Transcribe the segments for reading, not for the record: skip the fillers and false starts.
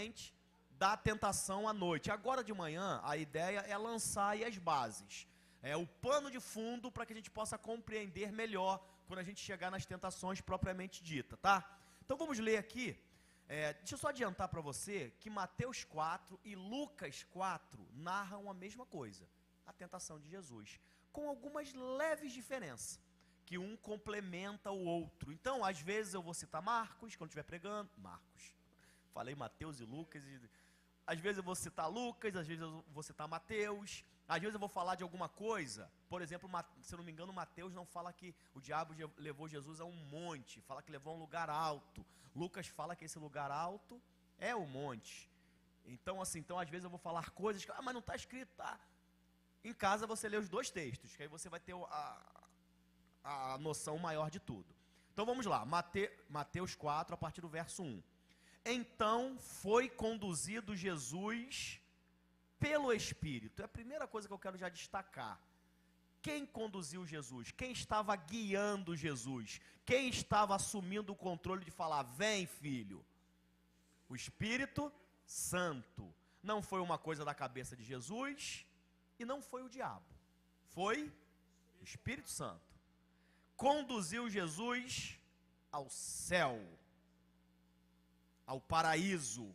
propriamente da tentação à noite. Agora de manhã, a ideia é lançar aí as bases, o pano de fundo para que a gente possa compreender melhor quando a gente chegar nas tentações propriamente dita, tá? Então vamos ler aqui. Deixa eu só adiantar para você que Mateus 4 e Lucas 4 narram a mesma coisa, a tentação de Jesus, com algumas leves diferenças, que um complementa o outro. Então, às vezes eu vou citar Marcos, quando estiver pregando, falei Mateus e Lucas, às vezes eu vou citar Lucas, às vezes eu vou citar Mateus, às vezes eu vou falar de alguma coisa, por exemplo, se eu não me engano, Mateus não fala que o diabo levou Jesus a um monte, fala que levou a um lugar alto. Lucas fala que esse lugar alto é o monte. Então, assim, às vezes eu vou falar coisas que, mas não está escrito, tá? Em casa você lê os dois textos, que aí você vai ter a noção maior de tudo. Então vamos lá, Mateus 4, a partir do verso 1. Então foi conduzido Jesus pelo Espírito. É a primeira coisa que eu quero já destacar. Quem conduziu Jesus? Quem estava guiando Jesus? Quem estava assumindo o controle de falar, vem filho? O Espírito Santo. Não foi uma coisa da cabeça de Jesus e não foi o diabo. Foi o Espírito Santo. Conduziu Jesus ao céu, ao paraíso.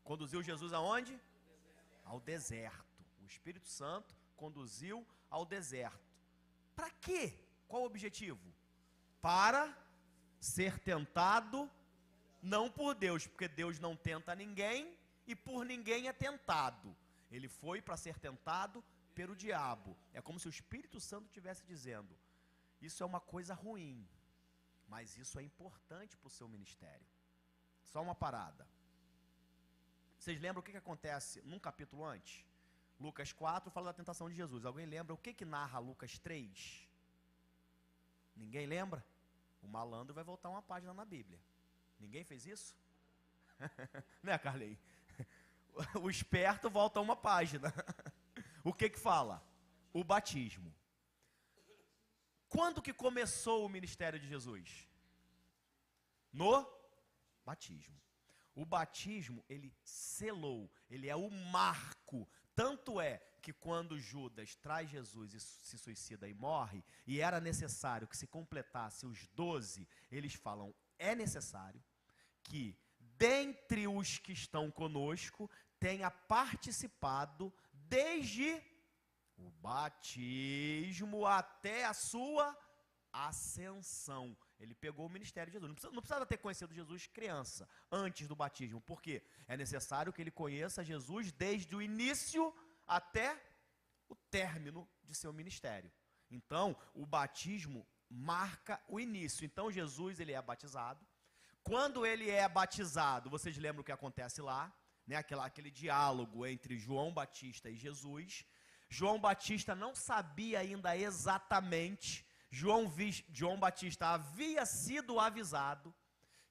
Conduziu Jesus aonde? Ao deserto. O Espírito Santo conduziu ao deserto. Para quê? Qual o objetivo? Para ser tentado, não por Deus, porque Deus não tenta ninguém e por ninguém é tentado. Ele foi para ser tentado pelo diabo. É como se o Espírito Santo estivesse dizendo, isso é uma coisa ruim, mas isso é importante para o seu ministério. Só uma parada. Vocês lembram o que acontece num capítulo antes? Lucas 4 fala da tentação de Jesus. Alguém lembra o que narra Lucas 3? Ninguém lembra? O malandro vai voltar uma página na Bíblia. Ninguém fez isso? Né, Carlei? O esperto volta uma página. O que fala? O batismo. Quando que começou o ministério de Jesus? No batismo. O batismo, ele selou, ele é o marco. Tanto é que quando Judas traz Jesus e se suicida e morre, e era necessário que se completasse os 12, eles falam, é necessário que dentre os que estão conosco, tenha participado desde o batismo até a sua ascensão. Ele pegou o ministério de Jesus. Não precisava ter conhecido Jesus criança, antes do batismo. Por quê? É necessário que ele conheça Jesus desde o início até o término de seu ministério. Então, o batismo marca o início. Então, Jesus, ele é batizado. Quando ele é batizado, vocês lembram o que acontece lá? Né? Aquele diálogo entre João Batista e Jesus. João Batista não sabia ainda exatamente, João Batista havia sido avisado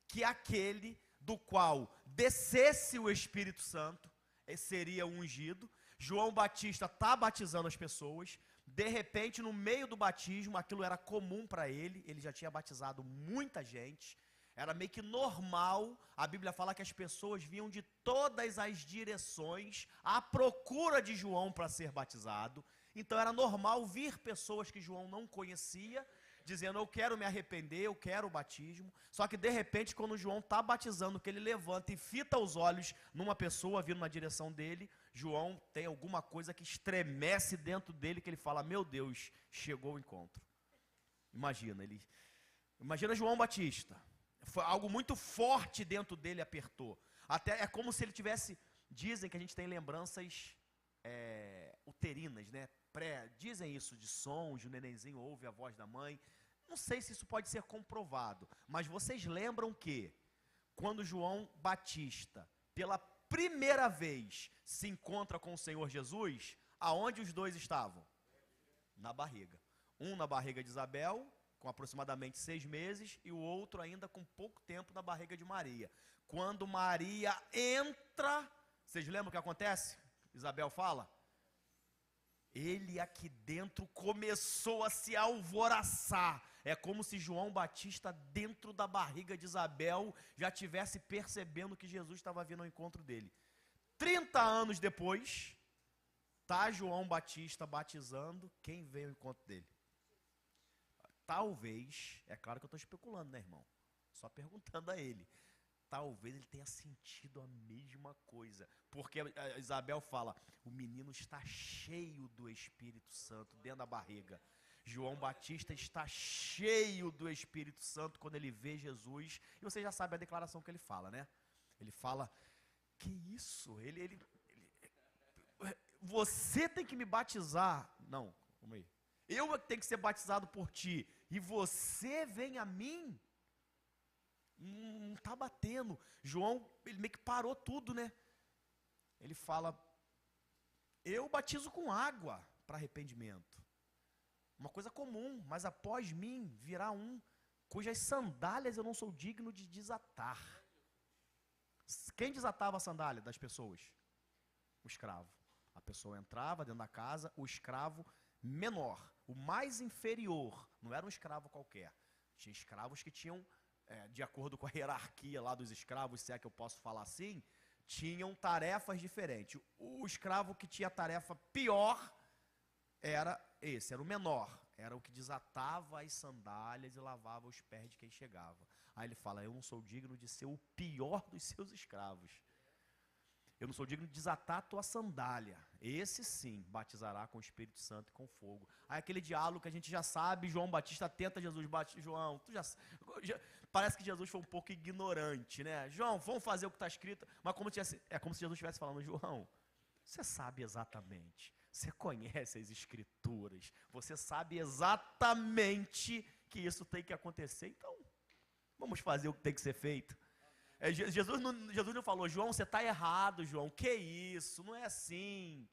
que aquele do qual descesse o Espírito Santo seria ungido. João Batista está batizando as pessoas, de repente no meio do batismo, aquilo era comum para ele já tinha batizado muita gente, era meio que normal. A Bíblia fala que as pessoas vinham de todas as direções à procura de João para ser batizado. Então era normal vir pessoas que João não conhecia, dizendo, eu quero me arrepender, eu quero o batismo. Só que de repente, quando João está batizando, que ele levanta e fita os olhos numa pessoa vindo na direção dele, João tem alguma coisa que estremece dentro dele, que ele fala, meu Deus, chegou o encontro. Imagina João Batista. Foi algo muito forte dentro dele, apertou. Até é como se ele tivesse, dizem que a gente tem lembranças uterinas, né? Dizem isso de sons, o nenenzinho ouve a voz da mãe. Não sei se isso pode ser comprovado, mas vocês lembram que quando João Batista, pela primeira vez, se encontra com o Senhor Jesus, aonde os dois estavam? Na barriga. Um na barriga de Isabel, com aproximadamente 6 meses, e o outro ainda com pouco tempo na barriga de Maria. Quando Maria entra, vocês lembram o que acontece? Isabel fala, ele aqui dentro começou a se alvoroçar. É como se João Batista, dentro da barriga de Isabel, já tivesse percebendo que Jesus estava vindo ao encontro dele. 30 anos depois, tá João Batista batizando, quem veio ao encontro dele? Talvez, é claro que eu estou especulando, né, irmão? Só perguntando a ele. Talvez ele tenha sentido a mesma coisa. Porque a Isabel fala, o menino está cheio do Espírito Santo dentro da barriga. João Batista está cheio do Espírito Santo quando ele vê Jesus. E você já sabe a declaração que ele fala, né? Ele fala, que isso? Você tem que me batizar. Não, calma aí. Eu tenho que ser batizado por ti. E você vem a mim? Não está batendo. João, ele meio que parou tudo, né? Ele fala, eu batizo com água para arrependimento. Uma coisa comum, mas após mim virá um cujas sandálias eu não sou digno de desatar. Quem desatava a sandália das pessoas? O escravo. A pessoa entrava dentro da casa, o escravo menor, o mais inferior, não era um escravo qualquer. Tinha escravos que tinham, de acordo com a hierarquia lá dos escravos, se é que eu posso falar assim, tinham tarefas diferentes. O escravo que tinha a tarefa pior era esse, era o menor. Era o que desatava as sandálias e lavava os pés de quem chegava. Aí ele fala, eu não sou digno de ser o pior dos seus escravos. Eu não sou digno de desatar a tua sandália. Esse sim, batizará com o Espírito Santo e com fogo. Aí aquele diálogo que a gente já sabe, João Batista tenta Jesus, João, tu já parece que Jesus foi um pouco ignorante, né? João, vamos fazer o que está escrito, mas é como se Jesus estivesse falando, João, você sabe exatamente, você conhece as Escrituras, você sabe exatamente que isso tem que acontecer, então vamos fazer o que tem que ser feito. Jesus não falou, João, você está errado, João, que isso, não é assim.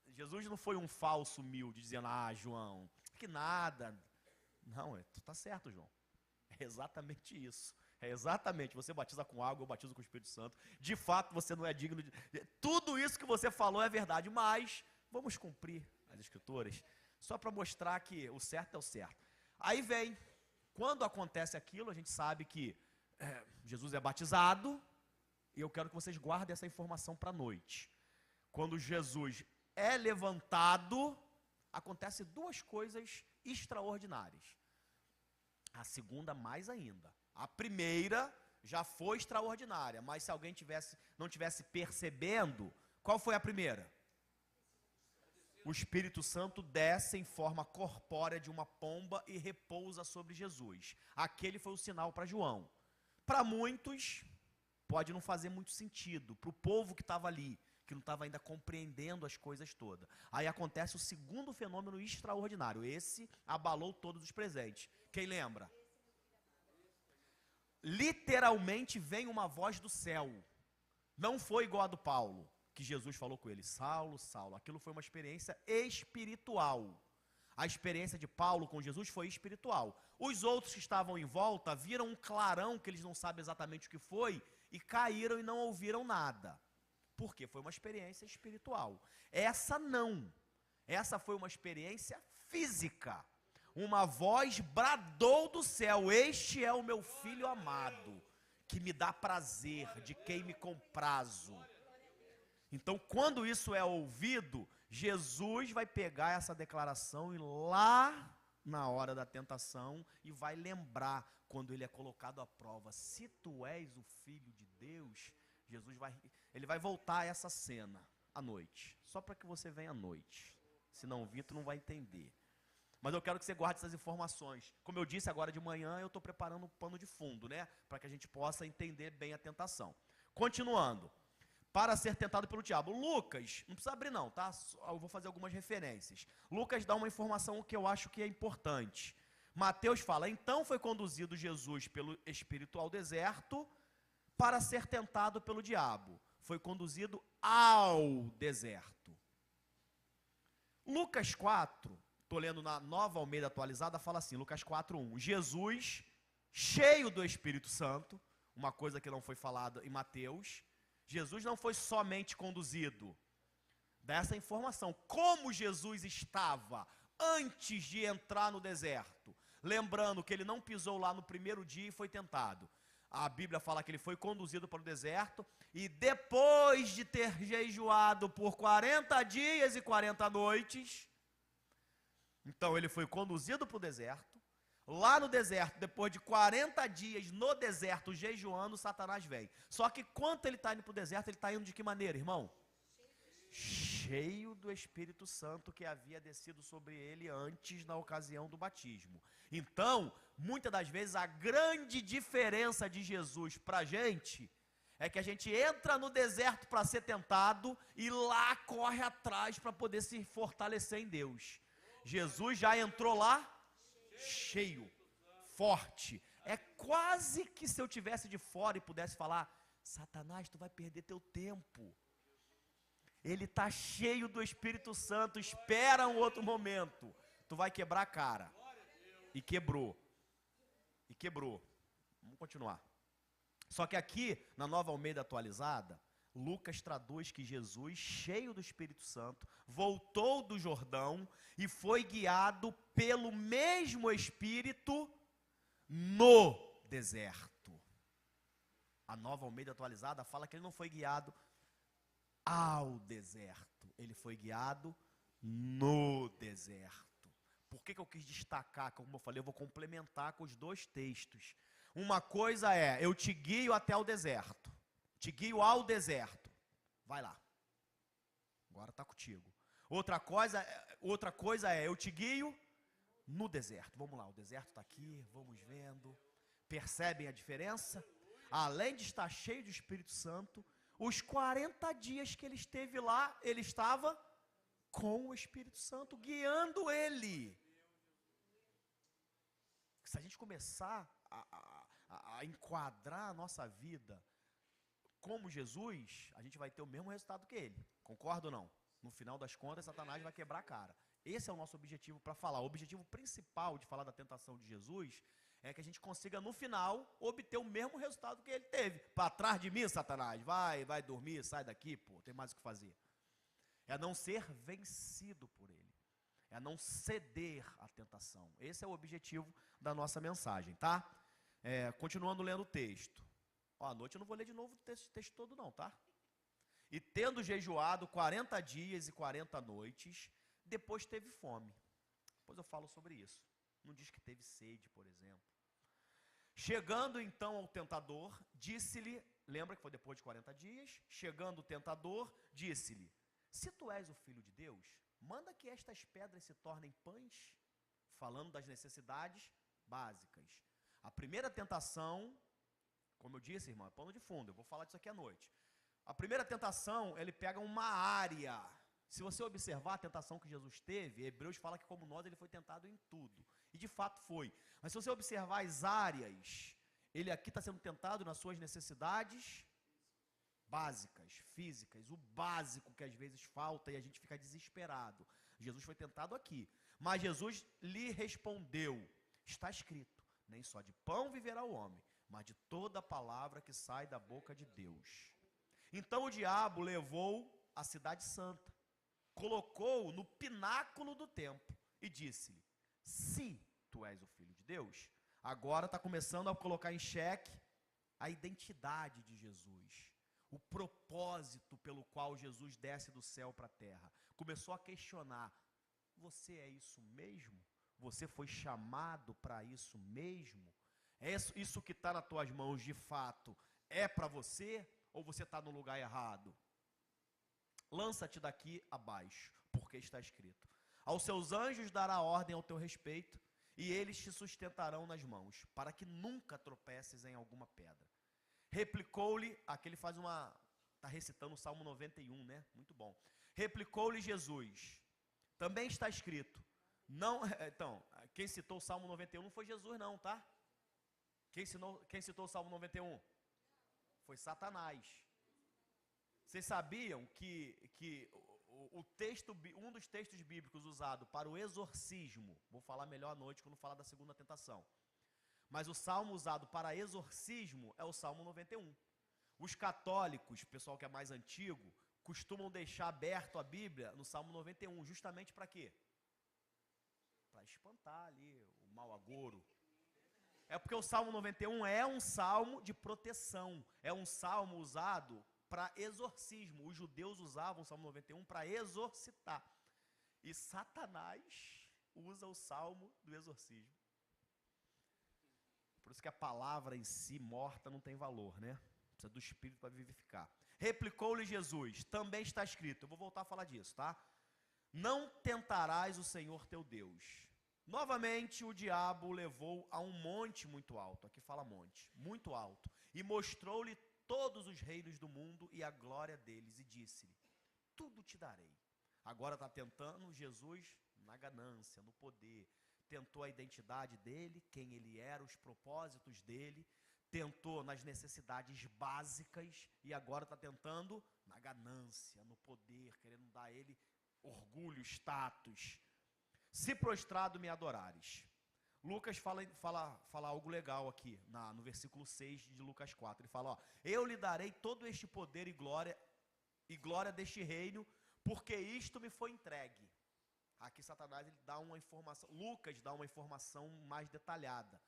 Jesus não foi um falso humilde, dizendo, João, que nada. Não, tu está certo, João. É exatamente isso. É exatamente, você batiza com água, eu batizo com o Espírito Santo. De fato, você não é digno de... Tudo isso que você falou é verdade, mas vamos cumprir as Escrituras, só para mostrar que o certo é o certo. Aí vem, quando acontece aquilo, a gente sabe que Jesus é batizado, e eu quero que vocês guardem essa informação para a noite. Quando Jesus é levantado, acontecem duas coisas extraordinárias. A segunda mais ainda. A primeira já foi extraordinária, mas se alguém não tivesse percebendo, qual foi a primeira? O Espírito Santo desce em forma corpórea de uma pomba e repousa sobre Jesus. Aquele foi o sinal para João. Para muitos, pode não fazer muito sentido, para o povo que estava ali, que não estava ainda compreendendo as coisas todas. Aí acontece o segundo fenômeno extraordinário, esse abalou todos os presentes. Quem lembra? Literalmente vem uma voz do céu, não foi igual a do Paulo, que Jesus falou com ele, Saulo, Saulo, aquilo foi uma experiência espiritual. A experiência de Paulo com Jesus foi espiritual. Os outros que estavam em volta viram um clarão que eles não sabem exatamente o que foi e caíram e não ouviram nada. Por quê? Foi uma experiência espiritual. Essa não. Essa foi uma experiência física. Uma voz bradou do céu, este é o meu filho amado, que me dá prazer, de quem me comprazo. Então, quando isso é ouvido, Jesus vai pegar essa declaração e lá na hora da tentação e vai lembrar quando ele é colocado à prova. Se tu és o Filho de Deus, Jesus vai voltar a essa cena à noite. Só para que você venha à noite. Se não vir, tu não vai entender. Mas eu quero que você guarde essas informações. Como eu disse, agora de manhã eu estou preparando um pano de fundo, né? Para que a gente possa entender bem a tentação. Continuando. Para ser tentado pelo diabo. Lucas, não precisa abrir não, tá? Eu vou fazer algumas referências. Lucas dá uma informação que eu acho que é importante. Mateus fala, então foi conduzido Jesus pelo Espírito ao deserto para ser tentado pelo diabo. Foi conduzido ao deserto. Lucas 4, estou lendo na Nova Almeida Atualizada, fala assim, Lucas 4:1. Jesus, cheio do Espírito Santo, uma coisa que não foi falada em Mateus. Jesus não foi somente conduzido. Dá essa informação. Como Jesus estava antes de entrar no deserto? Lembrando que ele não pisou lá no primeiro dia e foi tentado. A Bíblia fala que ele foi conduzido para o deserto e depois de ter jejuado por 40 dias e 40 noites, então ele foi conduzido para o deserto. Lá no deserto, depois de 40 dias no deserto jejuando, Satanás vem. Só que quando ele está indo para o deserto, ele está indo de que maneira, irmão? Cheio do Espírito Santo que havia descido sobre ele antes na ocasião do batismo. Então, muitas das vezes, a grande diferença de Jesus para a gente é que a gente entra no deserto para ser tentado e lá corre atrás para poder se fortalecer em Deus. Jesus já entrou lá cheio, forte. É quase que se eu tivesse de fora e pudesse falar: Satanás, tu vai perder teu tempo. Ele está cheio do Espírito Santo, espera um outro momento. Tu vai quebrar a cara. E quebrou. E quebrou. Vamos continuar. Só que aqui, na Nova Almeida Atualizada, Lucas traduz que Jesus, cheio do Espírito Santo, voltou do Jordão e foi guiado pelo mesmo Espírito no deserto. A Nova Almeida Atualizada fala que ele não foi guiado ao deserto, ele foi guiado no deserto. Por que eu quis destacar? Como eu falei, eu vou complementar com os dois textos. Uma coisa é, eu te guio até o deserto, te guio ao deserto, vai lá, agora está contigo. Outra coisa é, eu te guio no deserto. Vamos lá, o deserto está aqui, vamos vendo. Percebem a diferença? Além de estar cheio do Espírito Santo, os 40 dias que ele esteve lá, ele estava com o Espírito Santo, guiando ele. Se a gente começar a enquadrar a nossa vida como Jesus, a gente vai ter o mesmo resultado que ele. Concorda ou não? No final das contas, Satanás vai quebrar a cara. Esse é o nosso objetivo para falar. O objetivo principal de falar da tentação de Jesus é que a gente consiga, no final, obter o mesmo resultado que ele teve. Para trás de mim, Satanás, vai dormir, sai daqui, pô, tem mais o que fazer. É não ser vencido por ele. É não ceder à tentação. Esse é o objetivo da nossa mensagem, tá? Continuando lendo o texto. Ó, à noite eu não vou ler de novo o texto todo não, tá? E tendo jejuado 40 dias e 40 noites, depois teve fome. Depois eu falo sobre isso. Não diz que teve sede, por exemplo. Chegando então ao tentador, disse-lhe, lembra que foi depois de 40 dias, chegando o tentador, disse-lhe: se tu és o Filho de Deus, manda que estas pedras se tornem pães, falando das necessidades básicas. A primeira tentação, como eu disse, irmão, é pano de fundo, eu vou falar disso aqui à noite. A primeira tentação, ele pega uma área. Se você observar a tentação que Jesus teve, Hebreus fala que como nós, ele foi tentado em tudo. E de fato foi. Mas se você observar as áreas, ele aqui está sendo tentado nas suas necessidades básicas, físicas, o básico que às vezes falta e a gente fica desesperado. Jesus foi tentado aqui. Mas Jesus lhe respondeu: está escrito, nem só de pão viverá o homem, mas de toda a palavra que sai da boca de Deus. Então o diabo levou a cidade santa, colocou-o no pináculo do templo e disse-lhe: se tu és o Filho de Deus, agora está começando a colocar em xeque a identidade de Jesus, o propósito pelo qual Jesus desce do céu para a terra. Começou a questionar: você é isso mesmo? Você foi chamado para isso mesmo? Isso que está nas tuas mãos de fato é para você? Ou você está no lugar errado? Lança-te daqui abaixo, porque está escrito: aos seus anjos dará ordem ao teu respeito, e eles te sustentarão nas mãos, para que nunca tropeces em alguma pedra. Replicou-lhe, aqui ele faz está recitando o Salmo 91, né? Muito bom. Replicou-lhe Jesus: também está escrito, não, então, quem citou o Salmo 91 não foi Jesus não, tá? Quem citou o Salmo 91? Foi Satanás. Vocês sabiam que um dos textos bíblicos usado para o exorcismo, vou falar melhor à noite quando falar da segunda tentação, mas o salmo usado para exorcismo é o Salmo 91. Os católicos, pessoal que é mais antigo, costumam deixar aberto a Bíblia no Salmo 91, justamente para quê? Para espantar ali o mau agouro. É porque o Salmo 91 é um salmo de proteção, é um salmo usado para exorcismo. Os judeus usavam o Salmo 91 para exorcitar. E Satanás usa o salmo do exorcismo. Por isso que a palavra em si, morta, não tem valor, né? Precisa do Espírito para vivificar. Replicou-lhe Jesus, também está escrito, eu vou voltar a falar disso, tá? Não tentarás o Senhor teu Deus. Novamente o diabo o levou a um monte muito alto, aqui fala monte, muito alto, e mostrou-lhe todos os reinos do mundo e a glória deles, e disse-lhe, tudo te darei. Agora está tentando Jesus na ganância, no poder, tentou a identidade dele, quem ele era, os propósitos dele, tentou nas necessidades básicas, e agora está tentando na ganância, no poder, querendo dar a ele orgulho, status. Se prostrado me adorares. Lucas fala algo legal aqui, no versículo 6 de Lucas 4. Ele fala, ó, eu lhe darei todo este poder e glória deste reino, porque isto me foi entregue. Aqui Satanás ele dá uma informação, Lucas dá uma informação mais detalhada.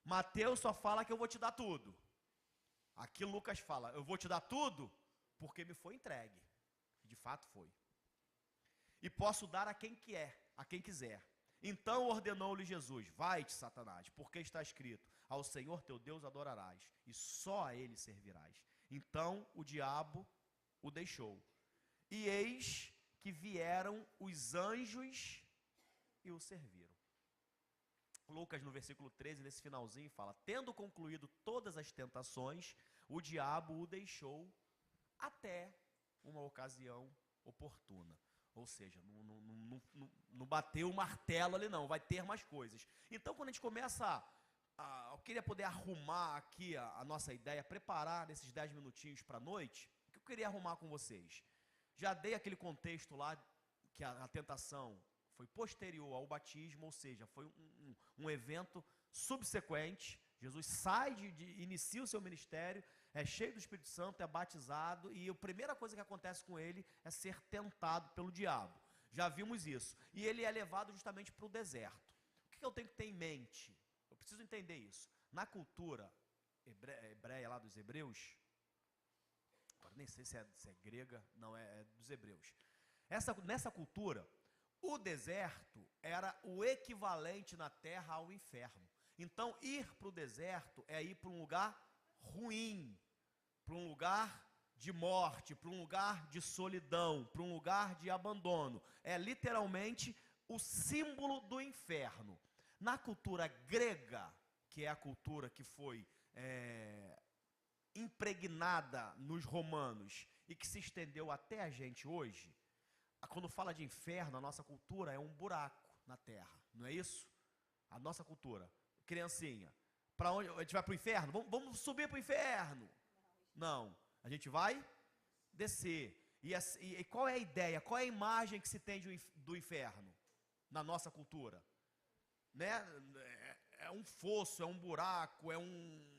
Mateus só fala que eu vou te dar tudo. Aqui Lucas fala, eu vou te dar tudo, porque me foi entregue. De fato foi. E posso dar a quem quiser. Então ordenou-lhe Jesus, vai-te, Satanás, porque está escrito, ao Senhor teu Deus adorarás, e só a ele servirás. Então o diabo o deixou. E eis que vieram os anjos e o serviram. Lucas, no versículo 13, nesse finalzinho, fala, tendo concluído todas as tentações, o diabo o deixou até uma ocasião oportuna. Ou seja, não bateu o martelo ali não, vai ter mais coisas. Então, quando a gente começa eu queria poder arrumar aqui a nossa ideia, preparar nesses 10 minutinhos para a noite, o que eu queria arrumar com vocês? Já dei aquele contexto lá, que a tentação foi posterior ao batismo, ou seja, foi um evento subsequente. Jesus inicia o seu ministério, é cheio do Espírito Santo, é batizado, e a primeira coisa que acontece com ele é ser tentado pelo diabo. Já vimos isso. E ele é levado justamente para o deserto. O que eu tenho que ter em mente? Eu preciso entender isso. Na cultura hebreia lá dos hebreus, agora nem sei se é grega, não, é dos hebreus. Nessa cultura, o deserto era o equivalente na terra ao inferno. Então, ir para o deserto é ir para um lugar ruim, para um lugar de morte, para um lugar de solidão, para um lugar de abandono. É literalmente o símbolo do inferno. Na cultura grega, que é a cultura que foi impregnada nos romanos e que se estendeu até a gente hoje, quando fala de inferno, a nossa cultura é um buraco na terra, não é isso? A nossa cultura. Criancinha, para onde? A gente vai para o inferno? Vamos subir para o inferno? Não, a gente vai descer. E qual é a ideia? Qual é a imagem que se tem do inferno na nossa cultura? Né? É um fosso, é um buraco, é um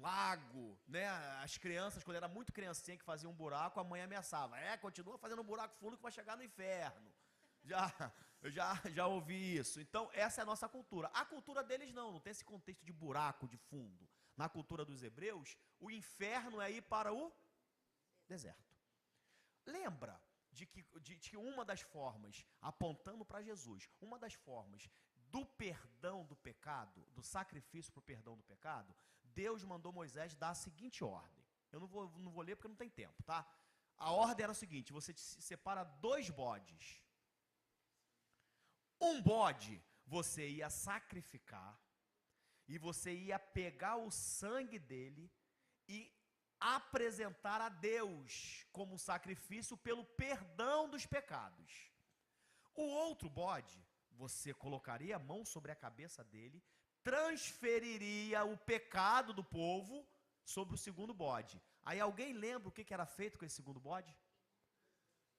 lago, né? As crianças, quando era muito criancinha que faziam um buraco, a mãe ameaçava, continua fazendo um buraco fundo que vai chegar no inferno. Já ouvi isso. Então, essa é a nossa cultura. A cultura deles não tem esse contexto de buraco, de fundo. Na cultura dos hebreus, o inferno é ir para o deserto. Lembra de que uma das formas, apontando para Jesus, uma das formas do perdão do pecado, do sacrifício para o perdão do pecado, Deus mandou Moisés dar a seguinte ordem. Eu não vou ler porque não tem tempo, tá? A ordem era o seguinte, você separa 2 bodes. Um bode você ia sacrificar e você ia pegar o sangue dele e apresentar a Deus como sacrifício pelo perdão dos pecados. O outro bode, você colocaria a mão sobre a cabeça dele, transferiria o pecado do povo sobre o segundo bode. Aí alguém lembra o que era feito com esse segundo bode?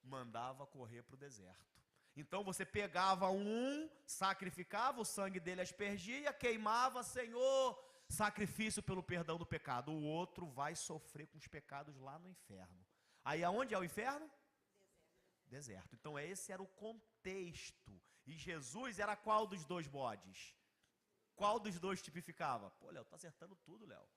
Mandava correr para o deserto. Então você pegava sacrificava, o sangue dele aspergia, queimava, Senhor, sacrifício pelo perdão do pecado. O outro vai sofrer com os pecados lá no inferno. Aí aonde é o inferno? Deserto. Então esse era o contexto. E Jesus era qual dos dois bodes? Qual dos dois tipificava? Pô, Léo, tá acertando tudo, Léo.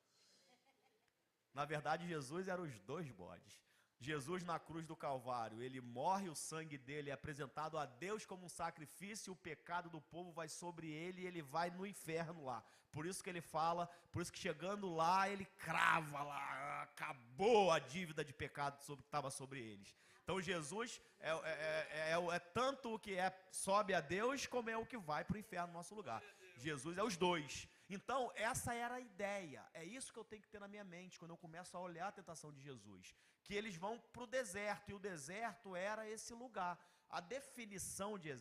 Na verdade, Jesus era os dois bodes. Jesus na cruz do Calvário, ele morre, o sangue dele é apresentado a Deus como um sacrifício, o pecado do povo vai sobre ele e ele vai no inferno lá. Por isso que ele fala, por isso que chegando lá, ele crava lá, acabou a dívida de pecado que estava sobre eles. Então Jesus é tanto o que sobe a Deus, como é o que vai para o inferno no nosso lugar. Jesus é os dois. Então, essa era a ideia, é isso que eu tenho que ter na minha mente, quando eu começo a olhar a tentação de Jesus, que eles vão para o deserto, e o deserto era esse lugar. A definição de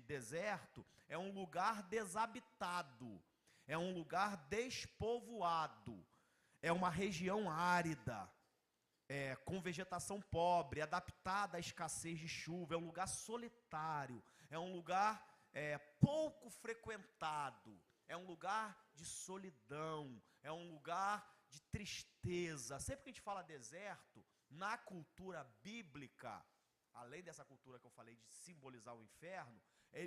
deserto é um lugar desabitado, é um lugar despovoado, é uma região árida, com vegetação pobre, adaptada à escassez de chuva, é um lugar solitário, é um lugar pouco frequentado, é um lugar de solidão, é um lugar de tristeza. Sempre que a gente fala deserto, na cultura bíblica, além dessa cultura que eu falei de simbolizar o inferno,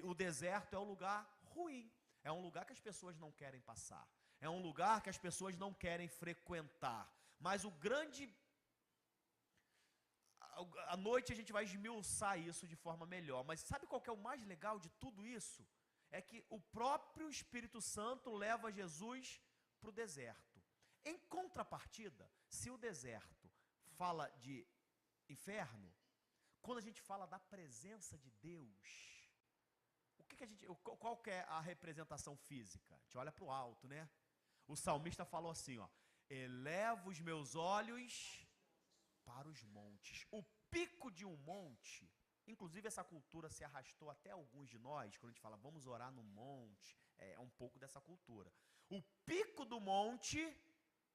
o deserto é um lugar ruim, é um lugar que as pessoas não querem passar, é um lugar que as pessoas não querem frequentar. Mas à noite a gente vai esmiuçar isso de forma melhor. Mas sabe qual que é o mais legal de tudo isso? É que o próprio Espírito Santo leva Jesus para o deserto. Em contrapartida, se o deserto fala de inferno, quando a gente fala da presença de Deus, qual que é a representação física? A gente olha para o alto, né? O salmista falou assim, ó: eleva os meus olhos para os montes. O pico de um monte, inclusive essa cultura se arrastou até alguns de nós, quando a gente fala vamos orar no monte, é um pouco dessa cultura. O pico do monte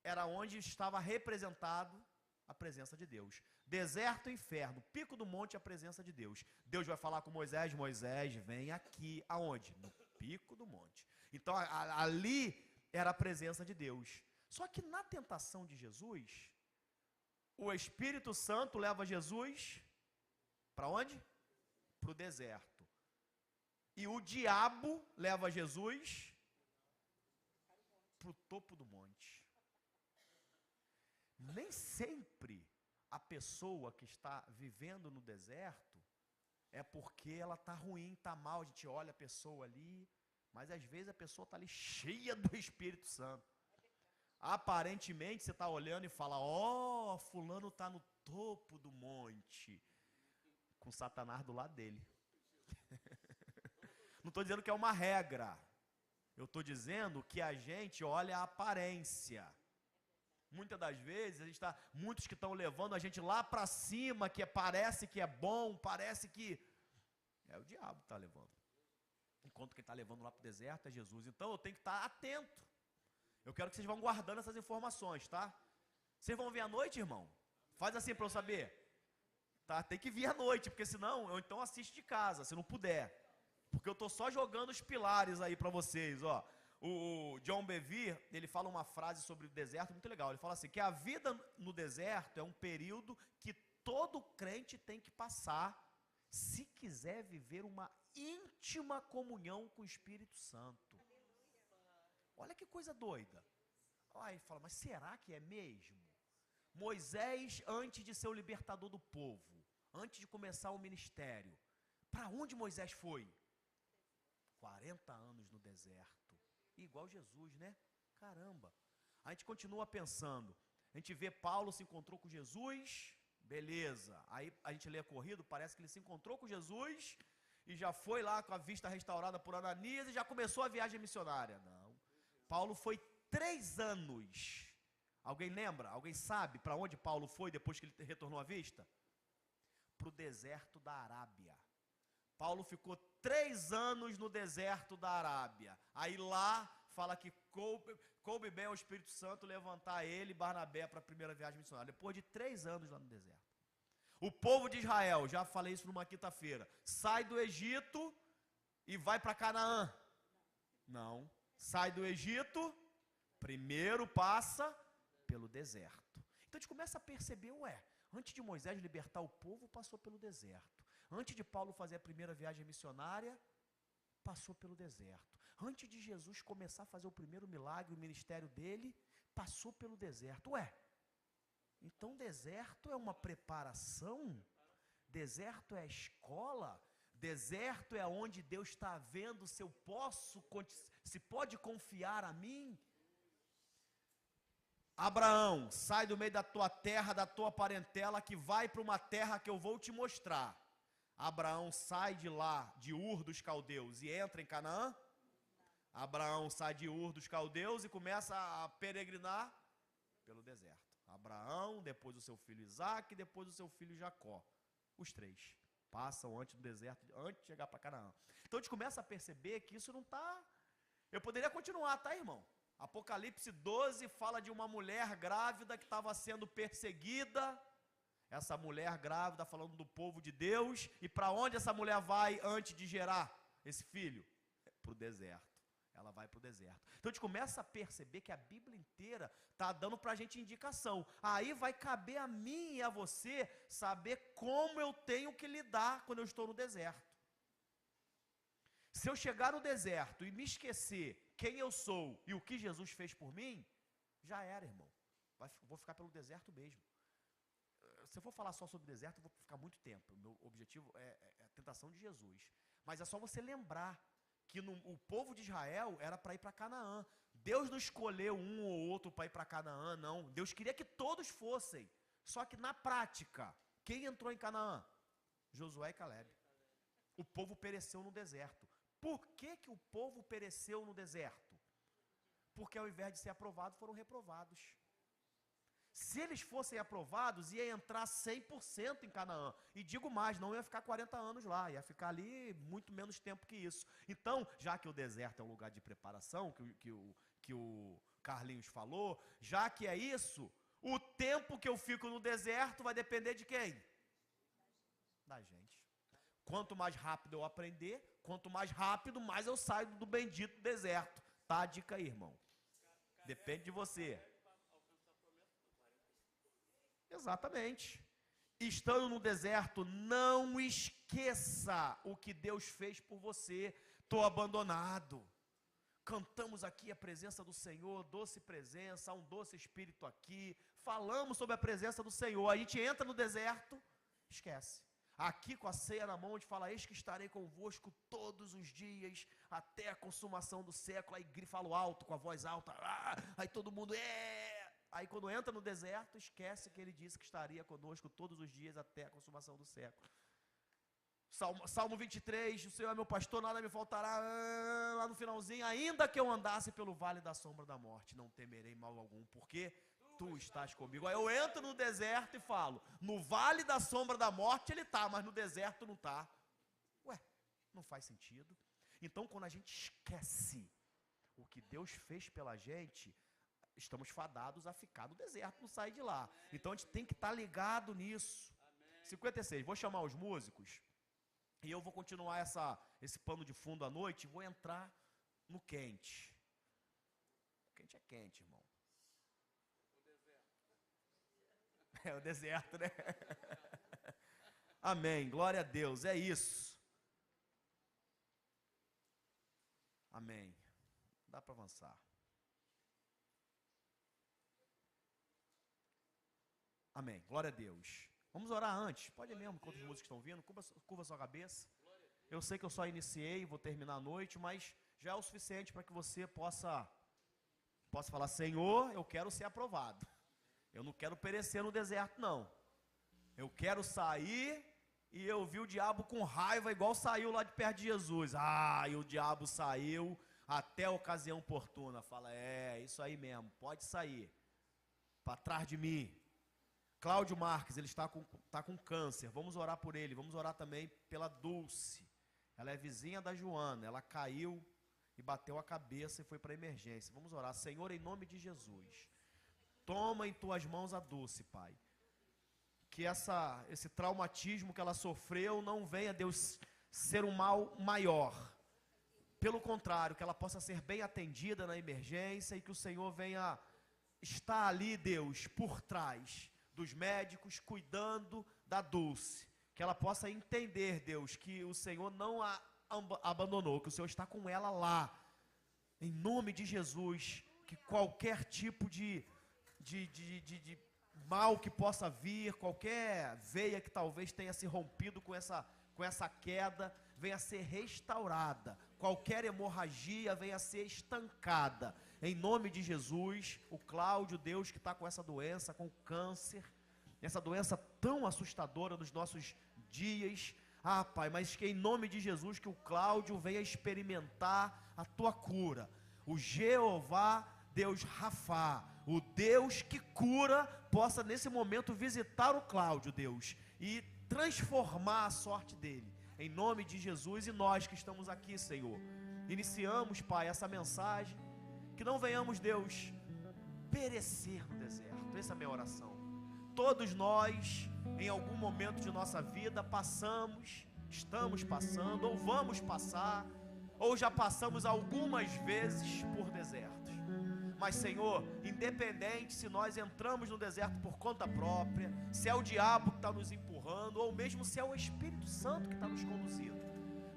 era onde estava representado a presença de Deus. Deserto e inferno, pico do monte é a presença de Deus. Deus vai falar com Moisés, Moisés, vem aqui, aonde? No pico do monte. Então ali era a presença de Deus. Só que na tentação de Jesus, o Espírito Santo leva Jesus para onde? Para o deserto. E o diabo leva Jesus para o topo do monte. Nem sempre a pessoa que está vivendo no deserto é porque ela está ruim, está mal. A gente olha a pessoa ali, mas às vezes a pessoa está ali cheia do Espírito Santo. Aparentemente você está olhando e fala, ó, fulano está no topo do monte, com Satanás do lado dele. Não estou dizendo que é uma regra, eu estou dizendo que a gente olha a aparência. Muitas das vezes, muitos que estão levando a gente lá para cima, parece que é bom, parece que é o diabo que está levando. Enquanto quem está levando lá para o deserto é Jesus. Então eu tenho que estar atento. Eu quero que vocês vão guardando essas informações, tá? Vocês vão vir à noite, irmão? Faz assim para eu saber. Tá? Tem que vir à noite, porque senão, eu então assiste de casa, se não puder. Porque eu estou só jogando os pilares aí para vocês, ó. O John Bevere, ele fala uma frase sobre o deserto muito legal. Ele fala assim, que a vida no deserto é um período que todo crente tem que passar se quiser viver uma íntima comunhão com o Espírito Santo. Olha que coisa doida. Aí fala, mas será que é mesmo? Moisés, antes de ser o libertador do povo, antes de começar o ministério, para onde Moisés foi? 40 anos no deserto. Igual Jesus, né? Caramba. A gente continua pensando. A gente vê Paulo se encontrou com Jesus, beleza. Aí a gente lê corrido, parece que ele se encontrou com Jesus e já foi lá com a vista restaurada por Ananias e já começou a viagem missionária. Não. Paulo foi 3 anos. Alguém lembra? Alguém sabe para onde Paulo foi depois que ele retornou à vista? Para o deserto da Arábia. Paulo ficou 3 anos no deserto da Arábia. Aí lá fala que coube bem ao Espírito Santo levantar ele e Barnabé para a primeira viagem missionária. Depois de 3 anos lá no deserto. O povo de Israel, já falei isso numa quinta-feira, sai do Egito e vai para Canaã. Não. Sai do Egito, primeiro passa pelo deserto. Então a gente começa a perceber, antes de Moisés libertar o povo, passou pelo deserto. Antes de Paulo fazer a primeira viagem missionária, passou pelo deserto. Antes de Jesus começar a fazer o primeiro milagre, o ministério dele, passou pelo deserto. Ué, então deserto é uma preparação? Deserto é a escola? Deserto é onde Deus está vendo se eu posso, se pode confiar a mim? Abraão, sai do meio da tua terra, da tua parentela, que vai para uma terra que eu vou te mostrar. Abraão sai de lá, de Ur dos Caldeus, e entra em Canaã. Abraão sai de Ur dos Caldeus e começa a peregrinar pelo deserto. Abraão, depois o seu filho Isaque, depois o seu filho Jacó. Os três passam antes do deserto, antes de chegar para Canaã. Então a gente começa a perceber que isso não está... Eu poderia continuar, tá, irmão? Apocalipse 12 fala de uma mulher grávida que estava sendo perseguida. Essa mulher grávida falando do povo de Deus. E para onde essa mulher vai antes de gerar esse filho? Para o deserto. Ela vai para o deserto. Então a gente começa a perceber que a Bíblia inteira está dando para a gente indicação. Aí vai caber a mim e a você saber como eu tenho que lidar quando eu estou no deserto. Se eu chegar no deserto e me esquecer quem eu sou e o que Jesus fez por mim, já era, irmão. Vou ficar pelo deserto mesmo. Se eu for falar só sobre o deserto, eu vou ficar muito tempo. O meu objetivo é a tentação de Jesus. Mas é só você lembrar que o povo de Israel era para ir para Canaã. Deus não escolheu um ou outro para ir para Canaã, não. Deus queria que todos fossem. Só que na prática, quem entrou em Canaã? Josué e Calebe. O povo pereceu no deserto. Por que o povo pereceu no deserto? Porque ao invés de ser aprovados, foram reprovados. Se eles fossem aprovados, ia entrar 100% em Canaã. E digo mais, não ia ficar 40 anos lá, ia ficar ali muito menos tempo que isso. Então, já que o deserto é um lugar de preparação, que o Carlinhos falou, já que é isso, o tempo que eu fico no deserto vai depender de quem? Da gente. Quanto mais rápido eu aprender, quanto mais rápido, mais eu saio do bendito deserto. Tá a dica aí, irmão. Depende de você. Exatamente. Estando no deserto, não esqueça o que Deus fez por você. Estou abandonado. Cantamos aqui a presença do Senhor, doce presença, há um doce Espírito aqui. Falamos sobre a presença do Senhor. A gente entra no deserto, esquece. Aqui com a ceia na mão, a gente fala, eis que estarei convosco todos os dias, até a consumação do século. Aí falo alto, com a voz alta, aí todo mundo, Aí quando entra no deserto, esquece que ele disse que estaria conosco todos os dias, até a consumação do século. Salmo 23, o Senhor é meu pastor, nada me faltará, lá no finalzinho, ainda que eu andasse pelo vale da sombra da morte, não temerei mal algum, porque tu estás comigo. Aí eu entro no deserto e falo, no vale da sombra da morte ele está, mas no deserto não está. Ué, não faz sentido. Então quando a gente esquece o que Deus fez pela gente, estamos fadados a ficar no deserto, não sair de lá. Então a gente tem que estar ligado nisso. 56, vou chamar os músicos, e eu vou continuar esse pano de fundo à noite, e vou entrar no quente. O quente é quente, irmão. É o deserto, né? Amém, glória a Deus, é isso. Amém. Dá para avançar. Amém, glória a Deus. Vamos orar antes, pode mesmo, enquanto os músicos estão vindo, curva sua cabeça. Eu sei que eu só iniciei, vou terminar a noite, mas já é o suficiente para que você possa falar, Senhor, eu quero ser aprovado. Eu não quero perecer no deserto, não. Eu quero sair e eu vi o diabo com raiva, igual saiu lá de perto de Jesus. E o diabo saiu até a ocasião oportuna. Fala, isso aí mesmo, pode sair. Para trás de mim. Cláudio Marques, ele está com câncer. Vamos orar por ele. Vamos orar também pela Dulce. Ela é vizinha da Joana. Ela caiu e bateu a cabeça e foi para a emergência. Vamos orar. Senhor, em nome de Jesus, toma em tuas mãos a Dulce, Pai. Que esse traumatismo que ela sofreu não venha, Deus, ser um mal maior. Pelo contrário, que ela possa ser bem atendida na emergência e que o Senhor venha estar ali, Deus, por trás dos médicos, cuidando da Dulce. Que ela possa entender, Deus, que o Senhor não a abandonou, que o Senhor está com ela lá. Em nome de Jesus, que qualquer tipo de mal que possa vir, qualquer veia que talvez tenha se rompido com essa queda, venha a ser restaurada. Qualquer hemorragia venha a ser estancada. Em nome de Jesus, o Cláudio, Deus, que está com essa doença, com câncer, essa doença tão assustadora nos nossos dias, Pai, mas que em nome de Jesus, que o Cláudio venha experimentar a tua cura. O Jeová, Deus Rafá, o Deus que cura, possa nesse momento visitar o Cláudio, Deus, e transformar a sorte dele. Em nome de Jesus, e nós que estamos aqui, Senhor, iniciamos, Pai, essa mensagem, que não venhamos, Deus, perecer no deserto. Essa é a minha oração. Todos nós, em algum momento de nossa vida, estamos passando, ou vamos passar, ou já passamos algumas vezes por desertos. Mas, Senhor, independente se nós entramos no deserto por conta própria, se é o diabo que está nos empurrando, ou mesmo se é o Espírito Santo que está nos conduzindo,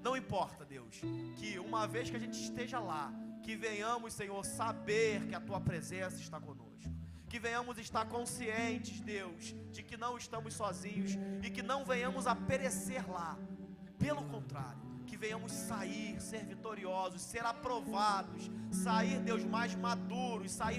não importa, Deus, que uma vez que a gente esteja lá, que venhamos, Senhor, saber que a Tua presença está conosco, que venhamos estar conscientes, Deus, de que não estamos sozinhos, e que não venhamos a perecer lá, pelo contrário, que venhamos sair, ser vitoriosos, ser aprovados, sair, Deus, mais maduros, sair mais